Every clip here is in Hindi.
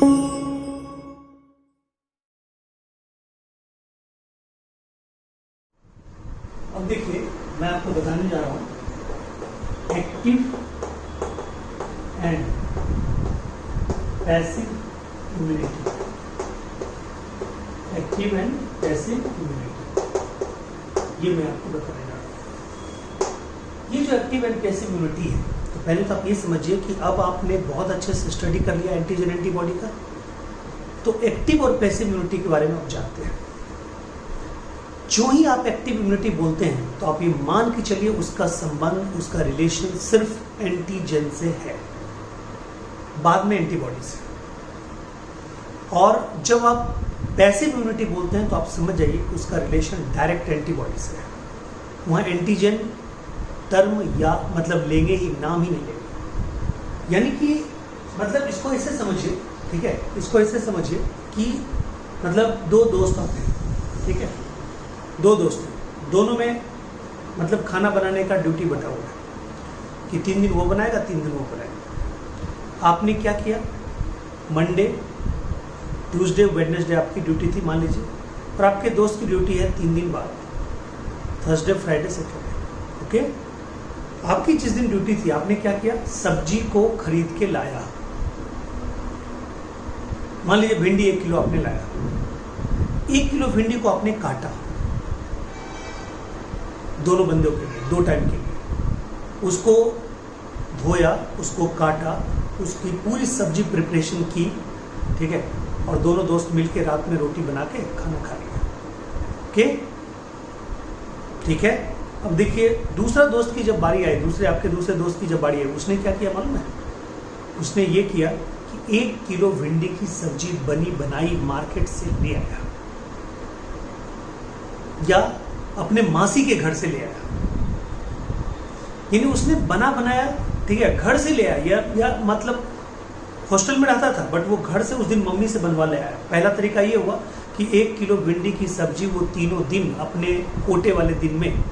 अब देखिए, मैं आपको बताने जा रहा हूं active and passive immunity. Active and passive immunity, ये मैं आपको बताने जा रहा हूं। ये जो एक्टिव एंड पैसिव इम्यूनिटी है, तो पहले तो आप ये समझिए कि अब आपने बहुत अच्छे से स्टडी कर लिया एंटीजन एंटीबॉडी का, तो एक्टिव और पैसिव इम्यूनिटी के बारे में आप जानते हैं। जो ही आप एक्टिव इम्यूनिटी बोलते हैं तो आप ये मान के चलिए उसका संबंध, उसका रिलेशन सिर्फ एंटीजन से है, बाद में एंटीबॉडी से। और जब आप पैसिव इम्यूनिटी बोलते हैं तो आप समझ जाइए कि उसका रिलेशन डायरेक्ट एंटीबॉडी से है। वहाँ एंटीजन टर्म या मतलब लेंगे ही, नाम ही नहीं लेंगे। यानी कि मतलब इसको ऐसे समझिए, ठीक है, इसको ऐसे समझिए कि मतलब दो दोस्त होते हैं, ठीक है, दो दोस्त हैं, दोनों में मतलब खाना बनाने का ड्यूटी बटा हुआ है कि 3 दिन वो बनाएगा, 3 दिन वो बनाएगा। आपने क्या किया, मंडे ट्यूसडे वेडनेसडे आपकी ड्यूटी थी मान लीजिए, और आपके दोस्त की ड्यूटी है 3 दिन बाद, थर्सडे फ्राइडे सैटरडे। ओके, आपकी जिस दिन ड्यूटी थी आपने क्या किया, सब्जी को खरीद के लाया। मान लीजिए भिंडी 1 किलो आपने लाया, 1 किलो भिंडी को आपने काटा दोनों बंदों के लिए, 2 टाइम के लिए। उसको धोया, उसको काटा, उसकी पूरी सब्जी प्रिपरेशन की, ठीक है, और दोनों दोस्त मिलके रात में रोटी बना के खाना खा लिया। ओके, ठीक है। अब देखिए दूसरा दोस्त की जब बारी आई, आपके दूसरे दोस्त की जब बारी आई, उसने क्या किया मालूम है? उसने ये किया कि 1 किलो भिंडी की सब्जी बनी बनाई मार्केट से ले आया, या अपने मासी के घर से ले आया। यानी उसने बना बनाया, ठीक है, घर से ले आया, या मतलब हॉस्टल में रहता था बट वो घर से उस दिन मम्मी से बनवा ले आया। पहला तरीका ये हुआ कि 1 किलो भिंडी की सब्जी वो तीनों दिन अपने कोटे वाले दिन में,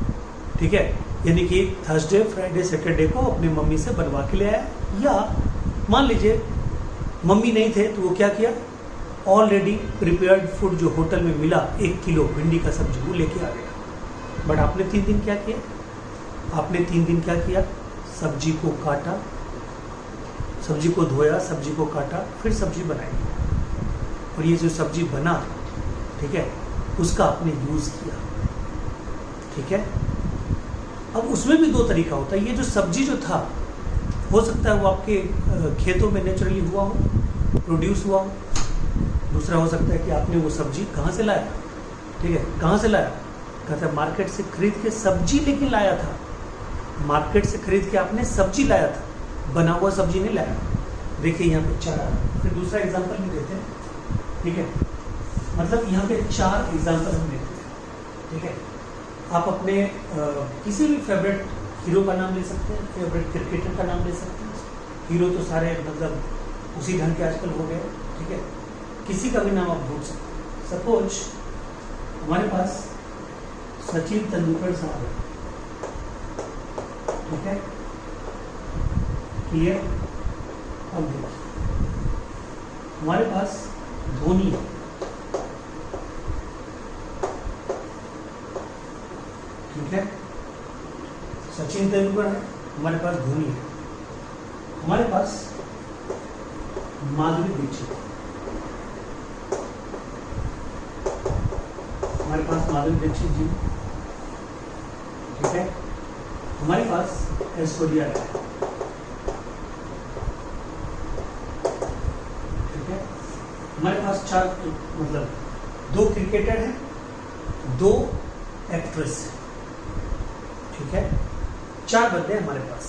ठीक है, यानी कि थर्सडे फ्राइडे सैटरडे को अपनी मम्मी से बनवा के ले आया। या मान लीजिए मम्मी नहीं थे तो वो क्या किया, ऑलरेडी प्रिपेयर्ड फूड जो होटल में मिला 1 किलो भिंडी का सब्जी वो लेके आ गया। बट आपने 3 दिन क्या किया, आपने 3 दिन क्या किया, सब्जी को काटा, सब्जी को धोया, सब्जी को काटा, फिर सब्जी बनाई, और ये जो सब्जी बना, ठीक है, उसका आपने यूज़ किया। ठीक है, अब उसमें भी 2 तरीका होता है। ये जो सब्जी जो था, हो सकता है वो आपके खेतों में नेचुरली हुआ हो, प्रोड्यूस हुआ हो। दूसरा हो सकता है कि आपने वो सब्जी कहाँ से लाया, ठीक है, कहाँ से लाया, कहता है मार्केट से खरीद के सब्जी लेके लाया था, मार्केट से खरीद के आपने सब्जी लाया था, बना हुआ सब्जी नहीं लाया। देखिए यहाँ पे 4, फिर दूसरा एग्जांपल भी देते हैं, ठीक है, मतलब यहाँ पे 4 एग्जांपल हम देते हैं, ठीक है। आप अपने किसी भी फेवरेट हीरो का नाम ले सकते हैं, फेवरेट क्रिकेटर का नाम ले सकते हैं। हीरो तो सारे मतलब उसी ढंग के आजकल हो गए, ठीक है, किसी का भी नाम आप ढूंढ सकते हैं। सपोज हमारे पास सचिन तेंदुलकर साहब है, ठीक है, क्लियर। अब देखिए हमारे पास धोनी है, ठीक है, सचिन तेंदुलकर है, हमारे पास धोनी है, हमारे पास माधुरी दीक्षित है, हमारे पास माधुरी दीक्षित जी, ठीक है, हमारे पास ऐश्वर्या राय, ठीक है, हमारे पास 4 मतलब 2 क्रिकेटर हैं, 2 एक्ट्रेस हैं, ठीक है, 4 बंदे हैं हमारे पास।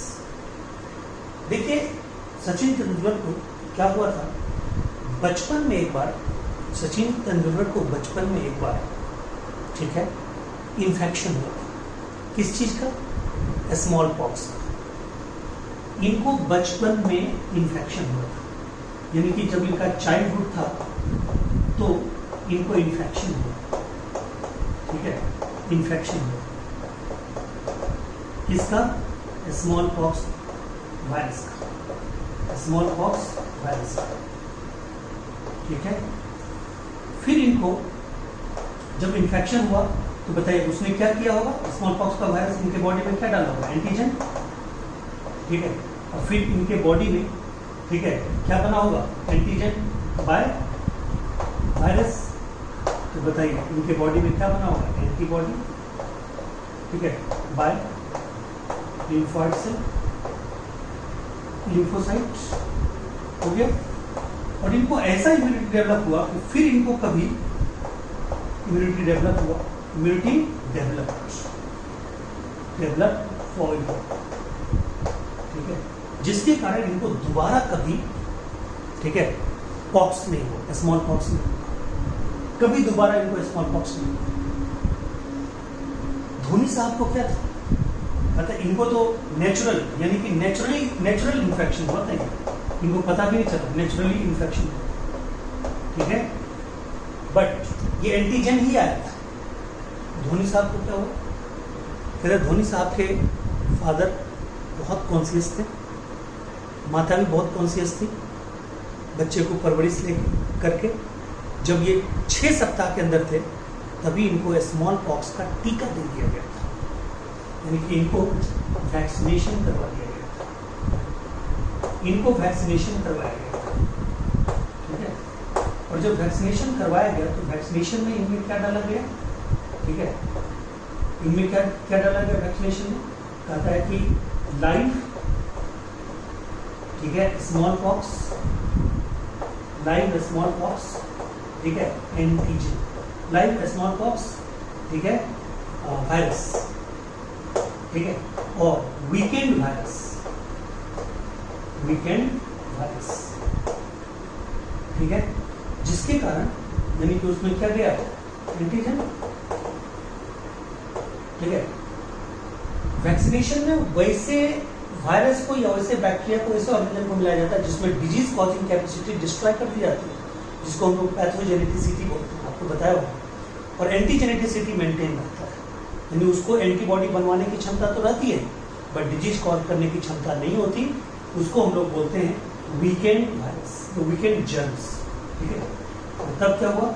देखिए सचिन तेंदुलकर को क्या हुआ था, बचपन में एक बार, सचिन तेंदुलकर को बचपन में एक बार, ठीक है, इन्फेक्शन हुआ था। किस चीज का, स्मॉल पॉक्स का। इनको बचपन में इन्फेक्शन हुआ था, यानी कि जब इनका चाइल्डहुड था तो इनको इन्फेक्शन हुआ, ठीक है, इन्फेक्शन हुआ किसका, स्मॉल पॉक्स वायरस का, स्मॉल पॉक्स वायरस का। ठीक है। फिर इनको जब इन्फेक्शन हुआ तो बताइए उसने क्या किया होगा, स्मॉल पॉक्स का वायरस इनके बॉडी में क्या डाला होगा, एंटीजन, ठीक है। और फिर इनके बॉडी में, ठीक है, क्या बना होगा, एंटीजन बाय वायरस। तो बताइए इनके बॉडी में क्या बना होगा, एंटीबॉडी, ठीक है, बाय लिम्फोइड सेल, लिम्फोसाइट्स, हो गया। और इनको ऐसा इम्यूनिटी डेवलप हुआ कि फिर इनको कभी इम्यूनिटी डेवलप हुआ, इम्यूनिटी डेवलप फॉर, ठीक है, जिसके कारण इनको दोबारा कभी, ठीक है, पॉक्स नहीं हो, स्मॉल पॉक्स नहीं, कभी दोबारा इनको स्मॉल पॉक्स नहीं। धोनी साहब को क्या था, पता इनको तो नेचुरल, यानी कि नेचुरल इन्फेक्शन हुआ था, इनको पता भी नहीं चला, नेचुरली इन्फेक्शन हुआ, ठीक है। बट ये एंटीजन ही आया था। धोनी साहब को क्या हुआ, कहते धोनी साहब के फादर बहुत कॉन्शियस थे, माता भी बहुत कॉन्शियस थी, बच्चे को परवरिश ले करके जब ये 6 सप्ताह के अंदर थे तभी इनको स्मॉल पॉक्स का टीका दे दिया गया था, यानी कि इनको वैक्सीनेशन करवा दिया गया था, इनको वैक्सीनेशन करवाया गया था, ठीक है। और जब वैक्सीनेशन करवाया गया तो वैक्सीनेशन में इनमें क्या डाला गया, ठीक है, इनमें क्या क्या डाला गया वैक्सीनेशन में, कहता है कि लाइव, ठीक है, small pox, live small pox, ठीक है, एंटीजन, लाइव स्मॉल पॉक्स, ठीक है, वायरस, ठीक है, और वीकेंड वायरस, ठीक है, जिसके कारण यानी कि उसमें क्या गया, एंटीजन, ठीक है। वैक्सीनेशन में वैसे वायरस को या वैसे बैक्टीरिया को, वैसे ऑर्गेनिज्म को मिलाया जाता है जिसमें डिजीज कॉजिंग कैपेसिटी डिस्ट्रॉय कर दी जाती है, जिसको हम लोग पैथोजेनेटिसिटी बोलते हैं, आपको बताया होगा। और एंटीजेनेटिसिटी मेंटेन रहता है, यानी उसको एंटीबॉडी बनवाने की क्षमता तो रहती है बट डिजीज कॉज करने की क्षमता नहीं होती, उसको हम लोग बोलते हैं वीकेंड वायरस, वीकेंड जर्म्स, ठीक है। और तब क्या हुआ,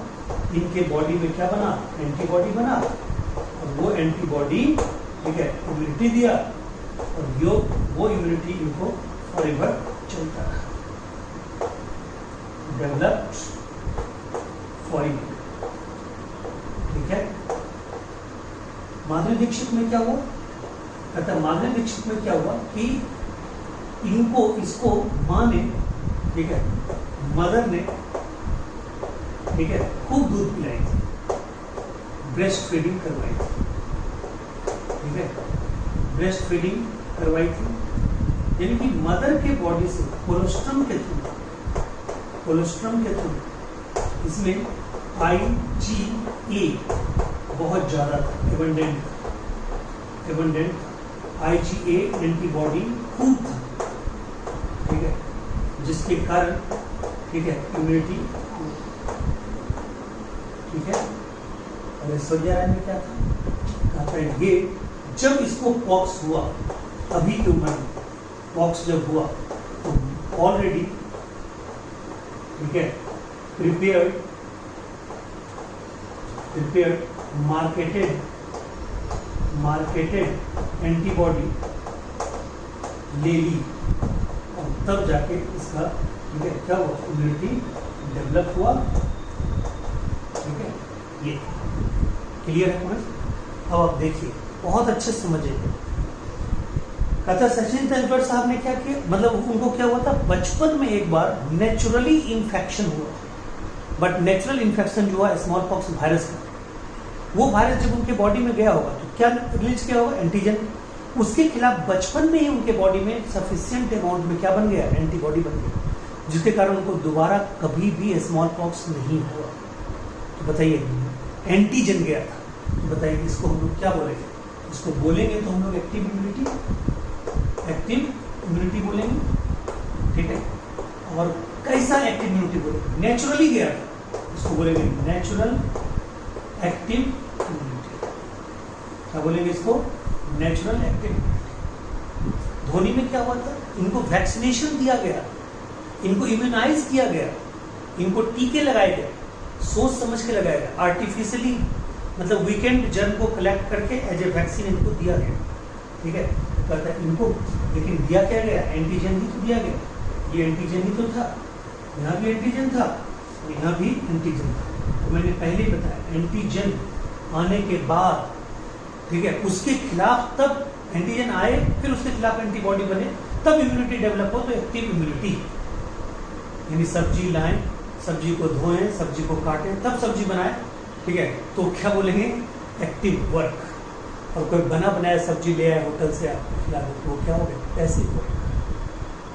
इनके बॉडी में क्या बना, एंटीबॉडी बना, और वो एंटीबॉडी, ठीक है, इम्यूनिटी दिया, और वो इम्यूनिटी इनको फॉरएवर चलता रहा, डेवलप्ड फॉरएवर, ठीक है। माधुरी दीक्षित में क्या हुआ, कहता माधुरी दीक्षित में क्या हुआ कि इसको माँ ने, ठीक है, मदर ने, ठीक है, खूब दूध पिलाई थी, ब्रेस्ट फीडिंग करवाई थी, ठीक है, ब्रेस्ट फीडिंग करवाई थी, यानी कि मदर के बॉडी से कोलोस्ट्रम के थ्रू इसमें IgA बहुत ज्यादा था, एबंडेंट IgA एंटीबॉडी खूब था, ठीक है, जिसके कारण, ठीक है, इम्यूनिटी, ठीक है। और ऐश्वर्या राय में क्या था, कहता है ये जब इसको पॉक्स हुआ, अभी की उम्र में पॉक्स जब हुआ तो ऑलरेडी, ठीक है, प्रिपेयर्ड मार्केटेड एंटीबॉडी ले ली, और तब जाके इसका, ठीक है, क्या हुआ, इम्यूनिटी डेवलप हुआ, ठीक है। ये क्लियर है पॉइंट। अब आप देखिए, बहुत अच्छे समझिए। कहता सचिन तेंदुलकर साहब ने क्या किया, मतलब उनको क्या हुआ था, बचपन में एक बार नेचुरली इन्फेक्शन हुआ, बट नेचुरल इन्फेक्शन जो हुआ स्मॉल पॉक्स वायरस का, वो वायरस जब उनके बॉडी में गया होगा तो क्या रिलीज किया होगा, एंटीजन, उसके खिलाफ बचपन में ही उनके बॉडी में सफिशिएंट अमाउंट में क्या बन गया, एंटीबॉडी बन गया, जिसके कारण उनको दोबारा कभी भी स्मॉल पॉक्स नहीं हुआ। तो बताइए एंटीजन गया था, तो बताइए इसको हम लोग क्या बोलेंगे, इसको बोलेंगे तो हम लोग एक्टिव इम्यूनिटी बोलेंगे, ठीक है। और कैसा एक्टिव इम्यूनिटी बोलेंगे, नेचुरली गया था, इसको बोलेंगे नेचुरल एक्टिव इम्यूनिटी, क्या बोलेंगे इसको, नेचुरल एक्टिव इम्यूनिटी। धोनी में क्या हुआ था, इनको वैक्सीनेशन दिया गया, इनको इम्यूनाइज किया गया, इनको टीके लगाए गए, सोच समझ के लगाया गया, आर्टिफिशियली मतलब वीकेंड जर्म को कलेक्ट करके एज ए वैक्सीन इनको दिया गया, ठीक है। कहता है इनको, लेकिन दिया क्या गया, एंटीजन ही तो दिया गया, ये एंटीजन ही तो था, यहाँ भी एंटीजन था, यहाँ भी एंटीजन था। तो मैंने पहले ही बताया एंटीजन आने के बाद, ठीक है, उसके खिलाफ तब एंटीजन आए, फिर उसके खिलाफ एंटीबॉडी बने, तब इम्यूनिटी डेवलप हो, तो एक्टिव इम्यूनिटी। यानी सब्जी लाएं, सब्जी को धोएं, सब्जी को काटें, तब सब्जी बनाएं, ठीक है, तो क्या बोलेंगे, एक्टिव वर्क। और कोई बना बनाया सब्जी ले आए होटल से आप खिला दो, तो वो क्या हो गया, पैसिव वर्क,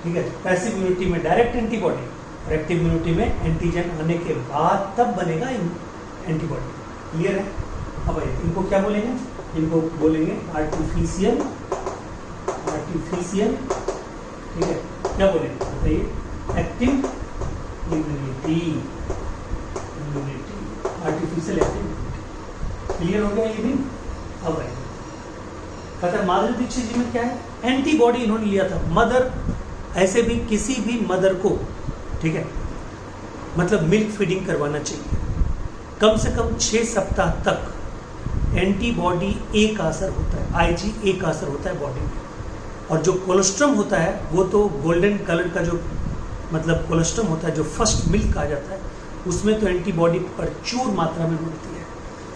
ठीक है। पैसिव इम्यूनिटी में डायरेक्ट एंटीबॉडी, और एक्टिव इम्यूनिटी में एंटीजन आने के बाद तब बनेगा एंटीबॉडी। क्लियर है? अब इनको क्या बोलेंगे, इनको बोलेंगे आर्टिफिशियल, ठीक है, क्या बोलेंगे बताइए, active immunity, artificial active immunity. Clear हो गया ये भी? अब आइए, कहता है माधुरी दीक्षित जी में क्या है, एंटीबॉडी इन्होंने लिया था। मदर, ऐसे भी किसी भी मदर को, ठीक है, मतलब मिल्क फीडिंग करवाना चाहिए, कम से कम 6 सप्ताह तक एंटीबॉडी ए का असर होता है, आईजी ए का असर होता है बॉडी में। और जो कोलेस्ट्रम होता है वो तो गोल्डन कलर का जो मतलब कोलेस्ट्रम होता है, जो फर्स्ट मिल्क कहा जाता है, उसमें तो एंटीबॉडी प्रचुर मात्रा में मिलती है।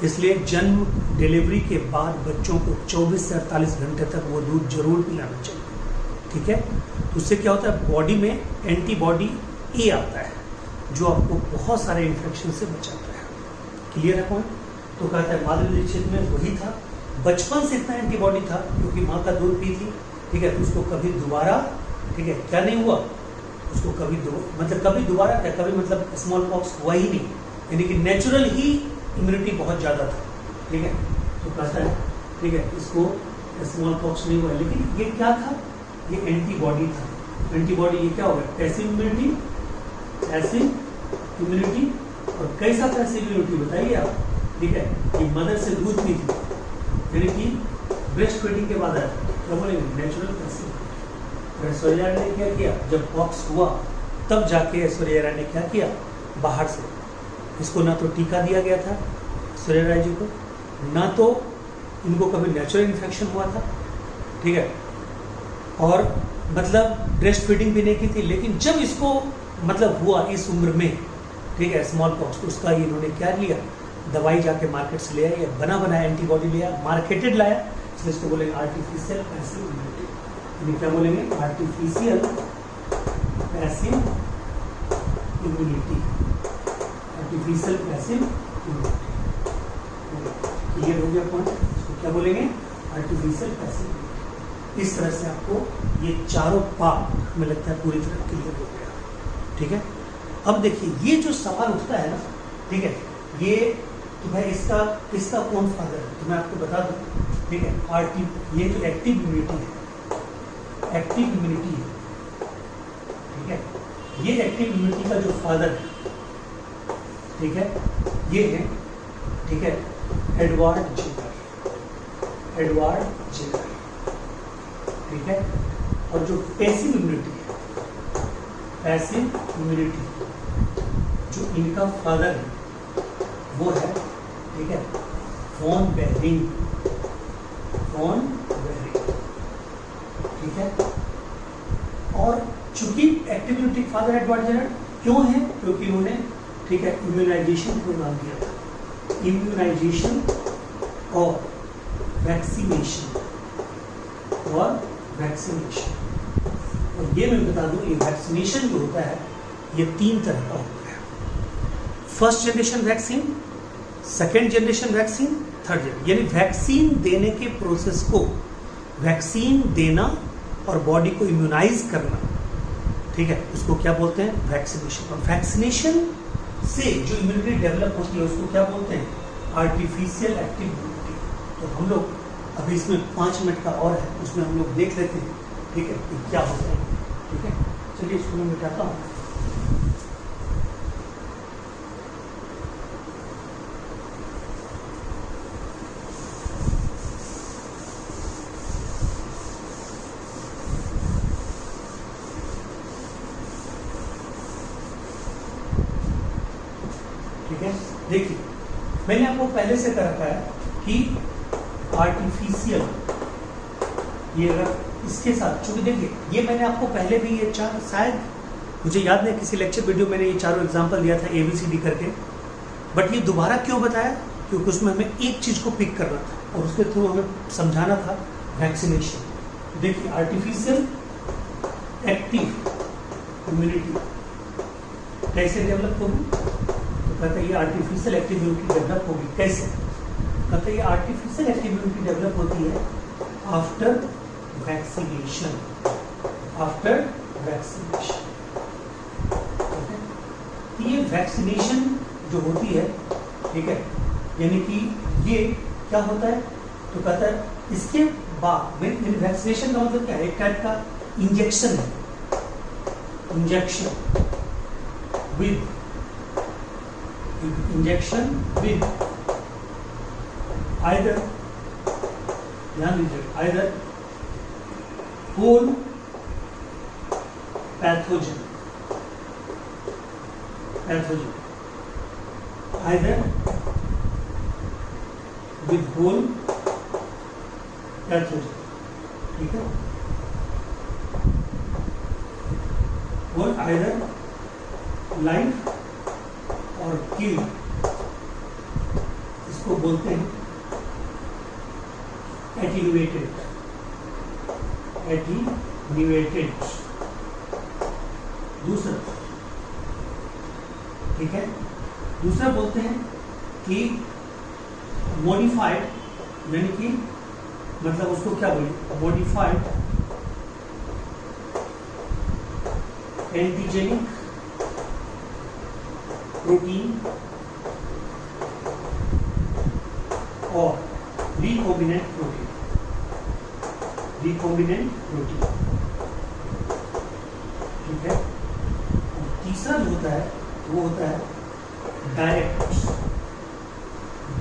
इसलिए जन्म, डिलीवरी के बाद बच्चों को 24 से 48 घंटे तक वो दूध जरूर पिलाना चाहिए, ठीक है। तो उससे क्या होता है, बॉडी में एंटीबॉडी ए आता है, जो आपको बहुत सारे इन्फेक्शन से बचाता है। क्लियर है पॉइंट? तो कहता है माधुरी दीक्षित में वही था, बचपन से इतना एंटीबॉडी था क्योंकि माँ का दूध पी थी, ठीक है, तो उसको कभी दोबारा, ठीक है, क्या नहीं हुआ, उसको कभी मतलब कभी दोबारा क्या, कभी मतलब स्मॉल पॉक्स हुआ ही नहीं, यानी कि नेचुरल ही इम्यूनिटी बहुत ज़्यादा था, ठीक है। तो कहता है, ठीक है, इसको स्मॉल पॉक्स नहीं हुआ, लेकिन ये क्या था, ये एंटीबॉडी था। एंटीबॉडी ये क्या होगा, पैसिव इम्यूनिटी, और कैसा पैसिव इम्यूनिटी बताइए आप, ठीक है, कि मदर से दूध पी थी, यानी कि ब्रेस्ट फीडिंग के बाद आया, क्या बोलेंगे, नेचुरल पैसिव। ऐश्वर्या राय ने क्या किया, जब पॉक्स हुआ तब जाके ऐश्वर्या राय ने क्या किया, बाहर से, इसको ना तो टीका दिया गया था ऐश्वर्या राय जी को, ना तो इनको कभी नेचुरल इन्फेक्शन हुआ था, ठीक है, और मतलब ब्रेस्ट फीडिंग भी नहीं की थी। लेकिन जब इसको मतलब हुआ इस उम्र में, ठीक है, स्मॉल पॉक्स, उसका इन्होंने क्या लिया, दवाई जाके मार्केट से ले आया, बना बनाया एंटीबॉडी लिया, मार्केटेड लाया, इसलिए इसको बोलेंगे आर्टिफिशियल पैसिव इम्यूनिटी। क्या बोलेंगे, artificial passive immunity, artificial passive immunity. Clear हो गया पॉइंट? इसको क्या बोलेंगे, आर्टिफिशियल पैसिव इम्यूनिटी। इस तरह से आपको ये चारों पार्ट हमें लगता है पूरी तरह क्लियर हो गया, ठीक है। अब देखिए ये जो सवाल उठता है ना, ठीक है, ये तो भाई इसका कौन फादर है, तो मैं आपको बता दूं, ठीक है, ये जो एक्टिव इम्यूनिटी है, एक्टिव इम्यूनिटी है, ठीक है, ये एक्टिव इम्यूनिटी का जो फादर है, ठीक है, ये है, ठीक है, एडवर्ड जेकर, ठीक है। और जो पैसिव इम्यूनिटी है, पैसिव इम्यूनिटी जो इनका फादर है वो है, ठीक है, फॉन बेरिंग, ठीक है। और चूंकि एक्टिव इम्यूनिटी फादर एडवर्ड जेकर क्यों है, क्योंकि उन्होंने, ठीक है, इम्यूनाइजेशन को नाम दिया था, इम्यूनाइजेशन और वैक्सीनेशन, और ये मैं बता दूं, ये वैक्सीनेशन जो होता है ये 3 तरह का होता है, first generation vaccine, second generation vaccine, third generation. यानी वैक्सीन देने के प्रोसेस को, वैक्सीन देना और बॉडी को इम्यूनाइज करना, ठीक है, उसको क्या बोलते हैं, वैक्सीनेशन। और वैक्सीनेशन से जो इम्यूनिटी डेवलप होती है उसको क्या बोलते हैं, आर्टिफिशियल एक्टिव इम्यूनिटी। तो हम लोग अभी इसमें 5 मिनट का और है, उसमें हम लोग देख लेते हैं, ठीक है, कि क्या होता है, ठीक है। चलिए इसको मैं मिटाता हूँ। ठीक है, देखिए मैंने आपको पहले से कर रखा है कि आर्टिफिशियल, ये अगर इसके साथ, चूंकि देखिए ये मैंने आपको पहले भी ये चार, शायद मुझे याद नहीं किसी लेक्चर वीडियो मैंने ये चारों एग्जांपल दिया था ABCD करके, बट ये दोबारा क्यों बताया, क्योंकि उसमें हमें एक चीज़ को पिक करना था और उसके थ्रू हमें समझाना था वैक्सीनेशन। देखिए आर्टिफिशियल एक्टिव इम्यूनिटी कैसे डेवलप होगी, तो कहते हैं ये आर्टिफिशियल एक्टिव इम्यूनिटी डेवलप होगी कैसे, कहते हैं ये आर्टिफिशियल एक्टिव इम्यूनिटी डेवलप होती है आफ्टर वैक्सीनेशन, आफ्टर वैक्सीनेशन। ये वैक्सीनेशन जो होती है, ठीक है, यानी कि ये क्या होता है, तो कहता है इसके बाद में वैक्सीनेशन का मतलब क्या है, एक टाइप का इंजेक्शन है, इंजेक्शन विद आइदर, ध्यान दीजिए, either whole pathogen, either with whole pathogen, ठीक है, और either live और kill, इसको बोलते हैं attenuated, दूसरा, ठीक है, दूसरा बोलते हैं कि मॉडिफाइड, यानी कि मतलब उसको क्या बोले, मॉडिफाइड एंटीजेनिक प्रोटीन और रिकॉम्बिनेंट प्रोटीन, ठीक है। तीसरा जो होता है वो होता है डायरेक्ट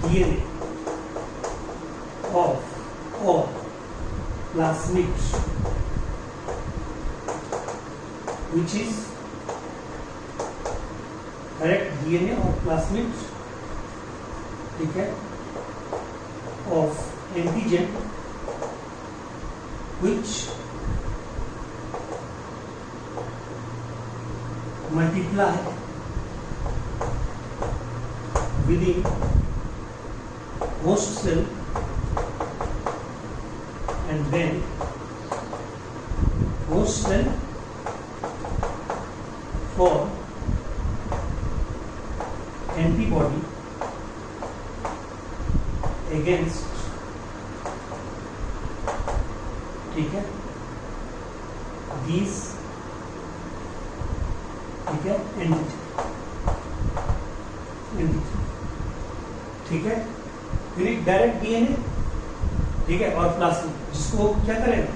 DNA ऑफ और plasmid which is direct DNA और प्लाज्मिड, ठीक है, of antigen which multiply within host cell and then host cell form antibody against, ठीक है, these, ठीक है, एंटीजन, ठीक है, फिर एक डायरेक्ट DNA, ठीक है, और प्लाज्मिड, जिसको क्या करेगा,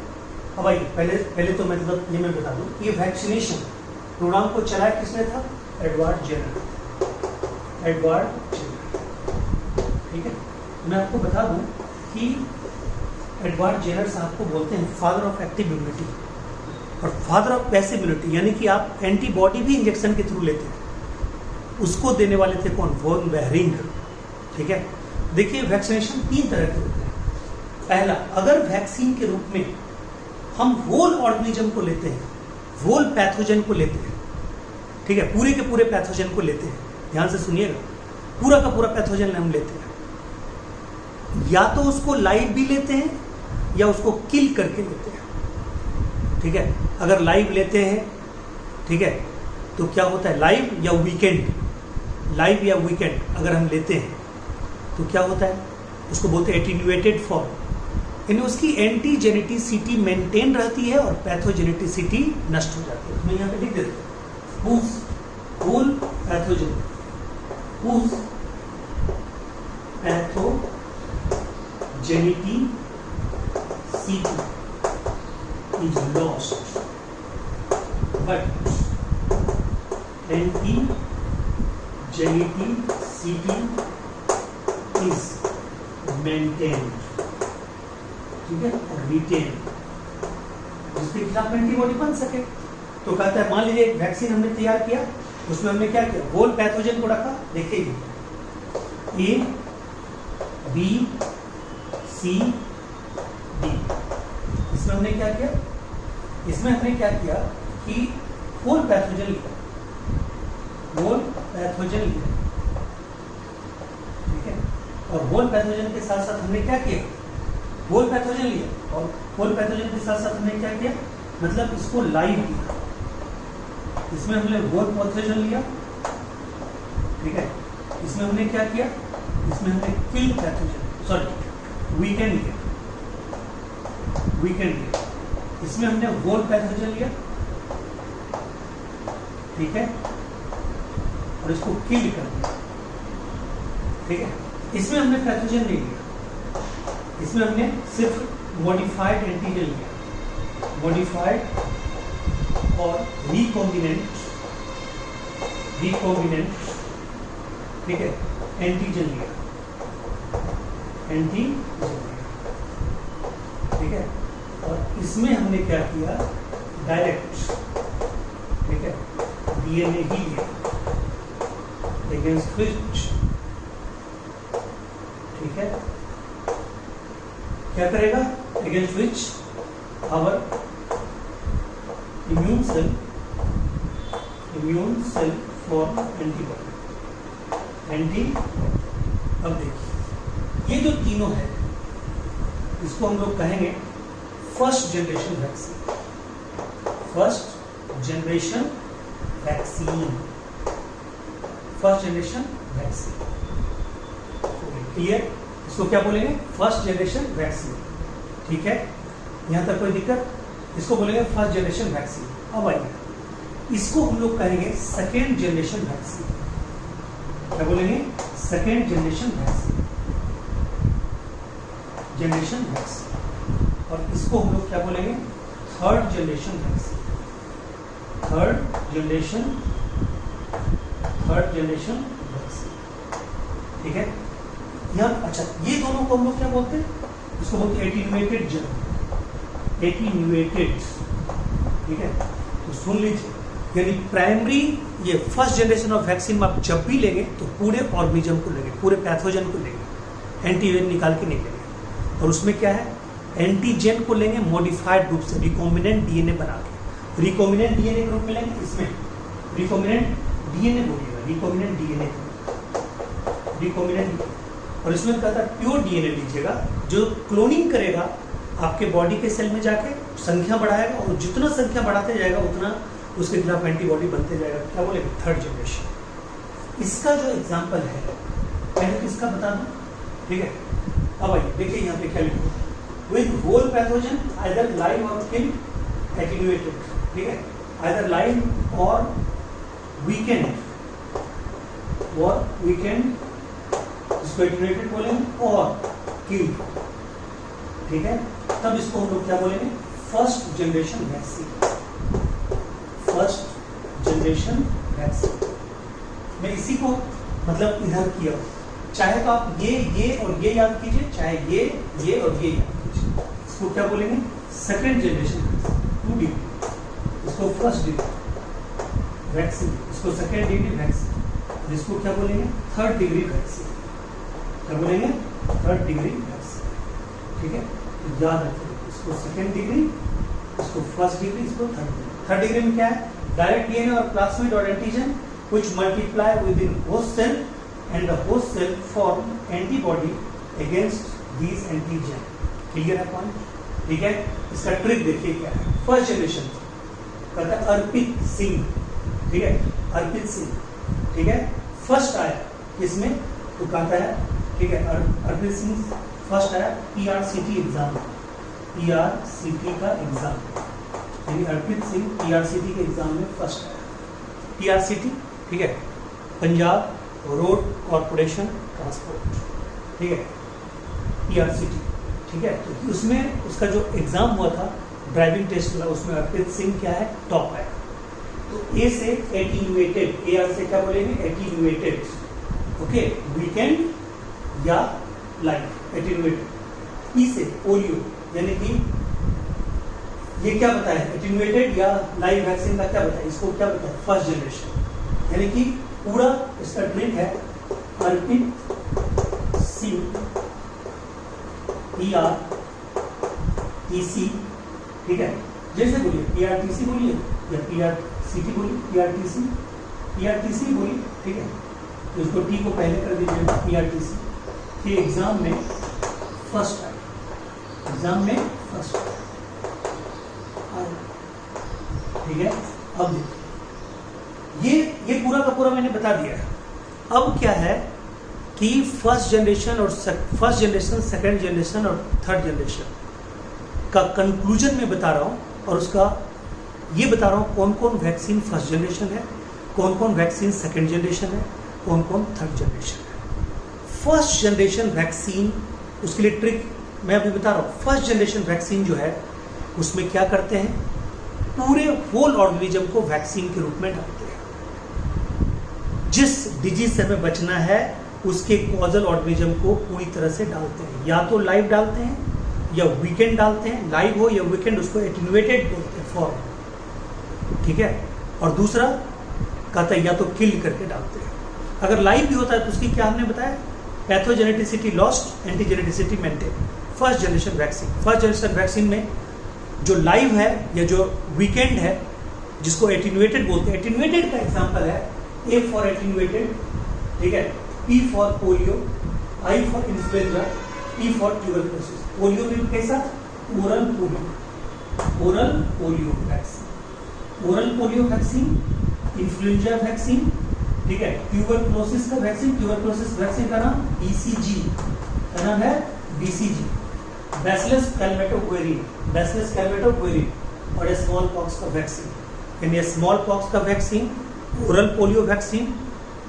अब आइए पहले तो मतलब ये मैं बता दूं, ये वैक्सीनेशन प्रोग्राम को चलाया किसने था, एडवर्ड जेनर, ठीक है। मैं आपको बता दूं कि एडवर्ड जेनर साहब को बोलते हैं फादर ऑफ एक्टिव इम्यूनिटी और फादर ऑफ पैसिव इम्यूनिटी, यानी कि आप एंटीबॉडी भी इंजेक्शन के थ्रू लेते हैं, उसको देने वाले थे कौन, वॉन बेहरिंग, ठीक है। देखिए वैक्सीनेशन 3 तरह के होते हैं। पहला, अगर वैक्सीन के रूप में हम होल ऑर्गेनिज्म को लेते हैं, होल पैथोजन को लेते हैं, ठीक है, पूरे के पूरे पैथोजन को लेते हैं, ध्यान से सुनिएगा, पूरा का पूरा पैथोजन हम लेते हैं, या तो उसको लाइव भी लेते हैं या उसको किल करके लेते हैं, ठीक है। अगर लाइव लेते हैं, ठीक है, तो क्या होता है, लाइव या वीकेंड अगर हम लेते हैं तो क्या होता है, उसको बोलते हैं एटीन्यूएटेड फॉर्म, यानी उसकी एंटीजेनिटिसिटी मेंटेन रहती है और पैथोजेनिटिसिटी नष्ट हो जाती है। मैं यहाँ पे लिख देता हूँ, whole pathogen, pathogenicity is lost but antigenicity is maintained, ठीक है, और retained, जिसके खिलाफ एंटीबॉडी बन सके। तो कहता है मान लीजिए एक वैक्सीन हमने तैयार किया, उसमें हमने क्या किया, होल पैथोजन को रखा, देखिए ए बी सी डी। इसमें हमने क्या किया, इसमें हमने क्या किया कि होल पैथोजन लिया, होल पैथोजन लिया, ठीक है। और होल पैथोजन के साथ साथ हमने क्या किया, होल पैथोजन लिया और होल पैथोजन के साथ साथ हमने क्या किया, मतलब इसको लाइव किया। इसमें हमने होल पैथोजन लिया, ठीक है। इसमें हमने क्या किया, इसमें हमने किल पैथोजन, सॉरी वीकेंड लिया, वीकेंड लिया। इसमें हमने होल पैथोजन लिया, ठीक है, और इसको किल कर दिया, ठीक है। इसमें हमने पैथोजन नहीं लिया, इसमें हमने सिर्फ मॉडिफाइड एंटीजन लिया, मॉडिफाइड और रिकॉम्बिनेंट, ठीक है, एंटीजन लिया, एंटीजन लिया, ठीक है। और इसमें हमने क्या किया, डायरेक्ट, ठीक है, डीएनए ही लिया अगेंस्ट विच, ठीक है, क्या करेगा, against which our immune cell for antibody, अब देखिए ये जो तीनों है इसको हम लोग कहेंगे first generation vaccine, first generation vaccine, first generation vaccine, clear. इसको क्या बोलेंगे, फर्स्ट जनरेशन वैक्सीन, ठीक है। यहां तक कोई दिक्कत, इसको बोलेंगे फर्स्ट जनरेशन वैक्सीन। अब आइए इसको हम लोग कहेंगे सेकेंड जनरेशन वैक्सीन, क्या बोलेंगे, second generation vaccine, generation vaccine. और इसको हम लोग क्या बोलेंगे, third generation vaccine, third generation vaccine, ठीक है। यहाँ अच्छा ये दोनों को हम लोग क्या बोलते हैं, इसको बोलते हैं एटीन्यूएटेड जर्म, एटीन्यूएटेड, ठीक है। तो सुन लीजिए, यानी प्राइमरी ये फर्स्ट जनरेशन ऑफ वैक्सीन में आप जब भी लेंगे तो पूरे ऑर्गेनिज्म को लेंगे, पूरे पैथोजन को लेंगे, एंटीजन निकाल के नहीं लेंगे। और उसमें क्या है, एंटीजन को लेंगे मॉडिफाइड रूप से, रिकॉम्बिनेंट डीएनए बना के, रिकॉम्बिनेंट डीएनए ग्रुप में लेंगे, इसमें रिकॉम्बिनेंट डीएनए बोलिएगा, रिकॉम्बिनेंट डीएनए, रिकॉम्बिनेंट। और इसमें कहता है प्योर डीएनए लीजिएगा जो क्लोनिंग करेगा आपके बॉडी के सेल में जाके, संख्या बढ़ाएगा, और जितना संख्या बढ़ाते जाएगा उतना उसके खिलाफ एंटीबॉडी बनते जाएगा, क्या बोलेंगे, थर्ड जनरेशन। इसका जो एग्जांपल है पहले तो इसका बता दूं, ठीक है। अब आइए देखिए यहाँ पे क्या लिखा, with whole pathogen either live और किल एटीन्यूएटेड, ठीक है, आइदर लाइव और वीकेंड, इसको एटीन्यूएटेड बोलेंगे, और किल, ठीक है। तब इसको हम लोग क्या बोलेंगे, first generation vaccine, first generation vaccine. मैं इसी को मतलब इधर किया, चाहे तो आप ये और ये याद कीजिए, चाहे ये और ये याद कीजिए। इसको क्या बोलेंगे, सेकेंड जनरेशन वैक्सीन, 2 डिग्री, इसको फर्स्ट डिग्री वैक्सीन, इसको सेकेंड डिग्री वैक्सीन, इसको क्या बोलेंगे, थर्ड डिग्री वैक्सीन, क्या बोलेंगे, थर्ड डिग्री वैक्सीन, ठीक है। तो याद रखिए, इसको सेकेंड डिग्री, इसको फर्स्ट डिग्री, इसको थर्ड डिग्री। थर्ड डिग्री में क्या है, डायरेक्ट डीएनए और प्लाज्मिड और antigen which multiply within host cell and the host cell form antibody against these antigen। Clear है पॉइंट, ठीक है। इसका ट्रिक देखिए क्या है, फर्स्ट जनरेशन कहता है अर्पित सिंह, ठीक है, अर्पित सिंह, ठीक है, फर्स्ट आया किसमें, तो कहता है, ठीक है, अर्पित सिंह फर्स्ट आया पीआरसीटी एग्जाम, पीआरसीटी का एग्जाम, यानी अर्पित सिंह पीआरसीटी के एग्जाम में फर्स्ट आया, पीआरसीटी, ठीक है, पंजाब रोड कॉरपोरेशन ट्रांसपोर्ट, ठीक है, पीआरसीटी, ठीक है। तो उसमें उसका जो एग्जाम हुआ था ड्राइविंग टेस्ट वाला, उसमें अर्पित सिंह क्या है, टॉप आया। तो ए से एटीन्यूएटेड, ए आर से क्या बोलेंगे, एटीन्यूएटेड, ओके, वीकेंड या लाइव, एटीन्यूएटेड। ई से पोलियो, यानी कि ये क्या बताया, एटीन्यूएटेड या लाइव वैक्सीन का क्या बताया, इसको क्या बताया, फर्स्ट जनरेशन, यानी कि पूरा इसका ट्रिक है अर्पित वैक्सीन PRTC, ठीक है, जैसे बोलिए PRTC बोलिए या PRCT बोलिए, PRTC बोलिए, ठीक है, तो इसको T को पहले कर दीजिए PRTC के एग्जाम में फर्स्ट आए, ठीक है। अब ये पूरा का पूरा मैंने बता दिया है। अब क्या है कि फर्स्ट जनरेशन, सेकंड जनरेशन और थर्ड जनरेशन का कंक्लूजन में बता रहा हूँ, और उसका ये बता रहा हूँ कौन कौन वैक्सीन फर्स्ट जनरेशन है, कौन कौन वैक्सीन सेकंड जनरेशन है, कौन कौन थर्ड जनरेशन है। फर्स्ट जनरेशन वैक्सीन, उसके लिए ट्रिक मैं अभी बता रहा हूँ। फर्स्ट जनरेशन वैक्सीन जो है उसमें क्या करते हैं, पूरे होल ऑर्गेनिज्म को वैक्सीन के रूप में डालते हैं। जिस डिजीज से हमें बचना है उसके कॉजल ऑर्गेनिज्म को पूरी तरह से डालते हैं, या तो लाइव डालते हैं या वीकेंड डालते हैं, लाइव हो या वीकेंड, उसको एटेन्यूएटेड बोलते हैं फॉर्म, ठीक है। और दूसरा कहता है या तो किल करके डालते हैं। अगर लाइव भी होता है तो उसकी क्या हमने बताया, pathogenicity lost, antigenicity maintain. First generation vaccine में जो लाइव है या जो वीकेंड है, जिसको एटेन्यूएटेड बोलते हैं, एटेन्यूएटेड का एग्जांपल है A फॉर एटेन्यूएटेड, ठीक है, P for polio, I for influenza, T for tuberculosis. Polio में कैसा, oral polio vaccine, influenza vaccine, ठीक है, ट्यूबरकुलोसिस का वैक्सीन का नाम BCG, का नाम है BCG, बैसिलस कैलमेटोक्वेरिन और स्मॉल पॉक्स का वैक्सीन। यानी स्मॉल पॉक्स का vaccine, oral polio vaccine,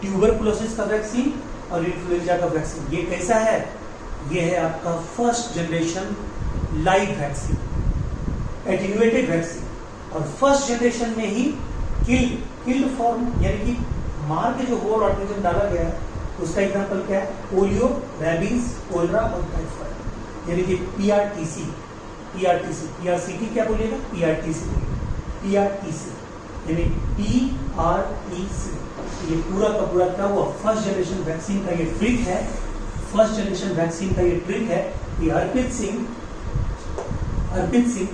tuberculosis का वैक्सीन और इन्फ्लुएंजा का वैक्सीन। ये कैसा है, ये है आपका first generation live vaccine, attenuated vaccine. और फर्स्ट जनरेशन में ही किल्ड फॉर्म, यानी कि मार के जो होल ऑर्गेनिज्म डाला गया है, उसका एग्जांपल क्या है, पोलियो, रैबीज, कोलरा और टाइफाइड, यानी कि PRTC, PRCT क्या बोलिएगा, PRTC यानी PRTC। ये पूरा का पूरा क्या हुआ, फर्स्ट जनरेशन वैक्सीन का ये ट्रिक है। कि अर्पित सिंह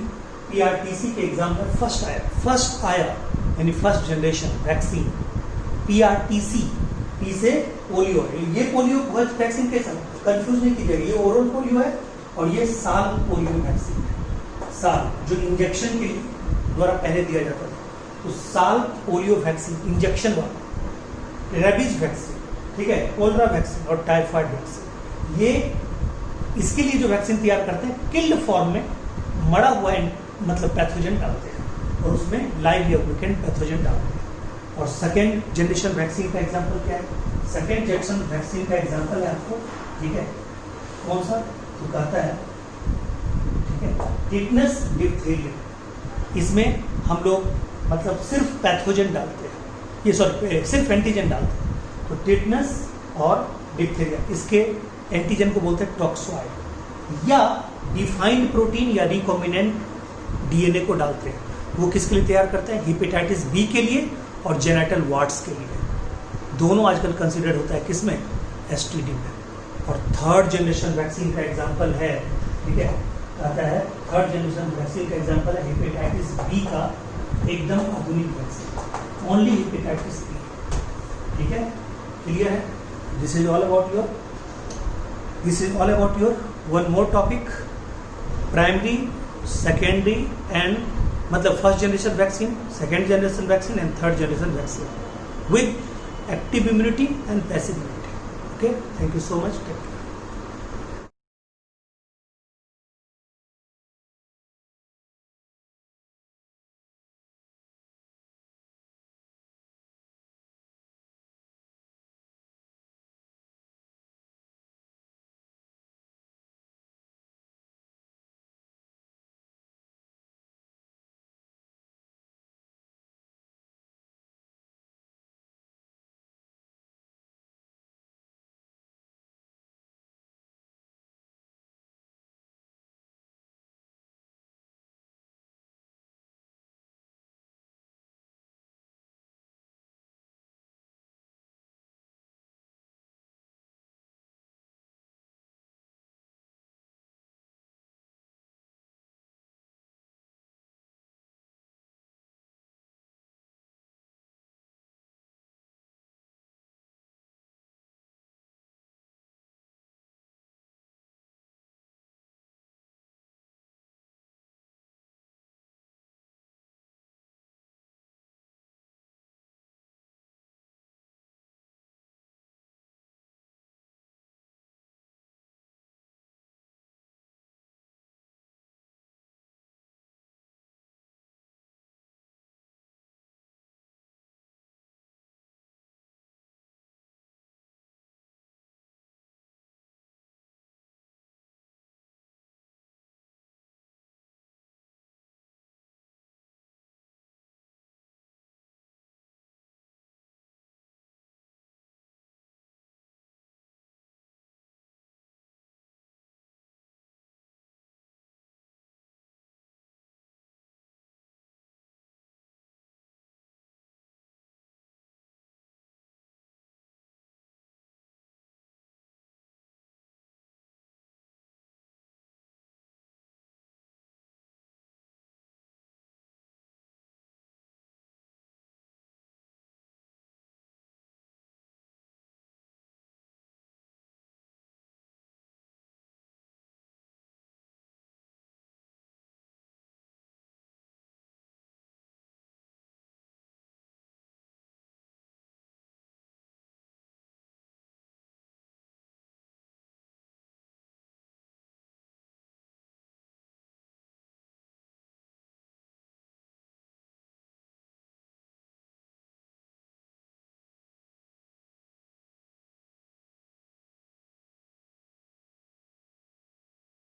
PRTC के एग्जाम में फर्स्ट आया, यानी first generation vaccine PRTC, P से पोलियो। ये पोलियो वैक्सीन कैसा, कंफ्यूज नहीं कीजिएगा, ये ओरल पोलियो है और ये साल पोलियो वैक्सीन है। साल जो इंजेक्शन के द्वारा पहले दिया जाता था, तो साल पोलियो वैक्सीन इंजेक्शन वाला, रेबीज वैक्सीन, ठीक है, कोलरा वैक्सीन और टाइफाइड वैक्सीन। ये इसके लिए जो वैक्सीन तैयार करते हैं, किल्ड फॉर्म में मरा हुआ मतलब पैथोजन डालते हैं, और उसमें लाइव या वीकेंड पैथोजन डालते हैं। और सेकेंड जनरेशन वैक्सीन का एग्जाम्पल क्या है, सेकेंड जनरेशन वैक्सीन का एग्जाम्पल है आपको, ठीक है, कौन सा, तो कहता है, ठीक है, टिटनस डिप्थीरिया। इसमें हम लोग मतलब सिर्फ पैथोजन डालते हैं, ये सिर्फ एंटीजन डालते हैं। तो टिटनस और डिप्थीरिया, इसके एंटीजन को बोलते हैं टॉक्सॉइड, या डिफाइंड प्रोटीन या रिकॉम्बिनेंट DNA को डालते हैं। वो किसके लिए तैयार करते हैं, हेपेटाइटिस B के लिए और जेनेटल वार्ड्स के लिए। दोनों आजकल कंसिडर होता है किसमें, STD में। और थर्ड जनरेशन वैक्सीन का एग्जाम्पल है, ठीक है, कहता है थर्ड जनरेशन वैक्सीन का एग्जाम्पल है हेपेटाइटिस B का एकदम आधुनिक वैक्सीन, ओनली हेपेटाइटिस B, ठीक है, क्लियर है। This is all about your one more topic, primary, secondary and मतलब first generation vaccine, second generation vaccine and third generation vaccine with active immunity and passive immunity. Okay, thank you so much.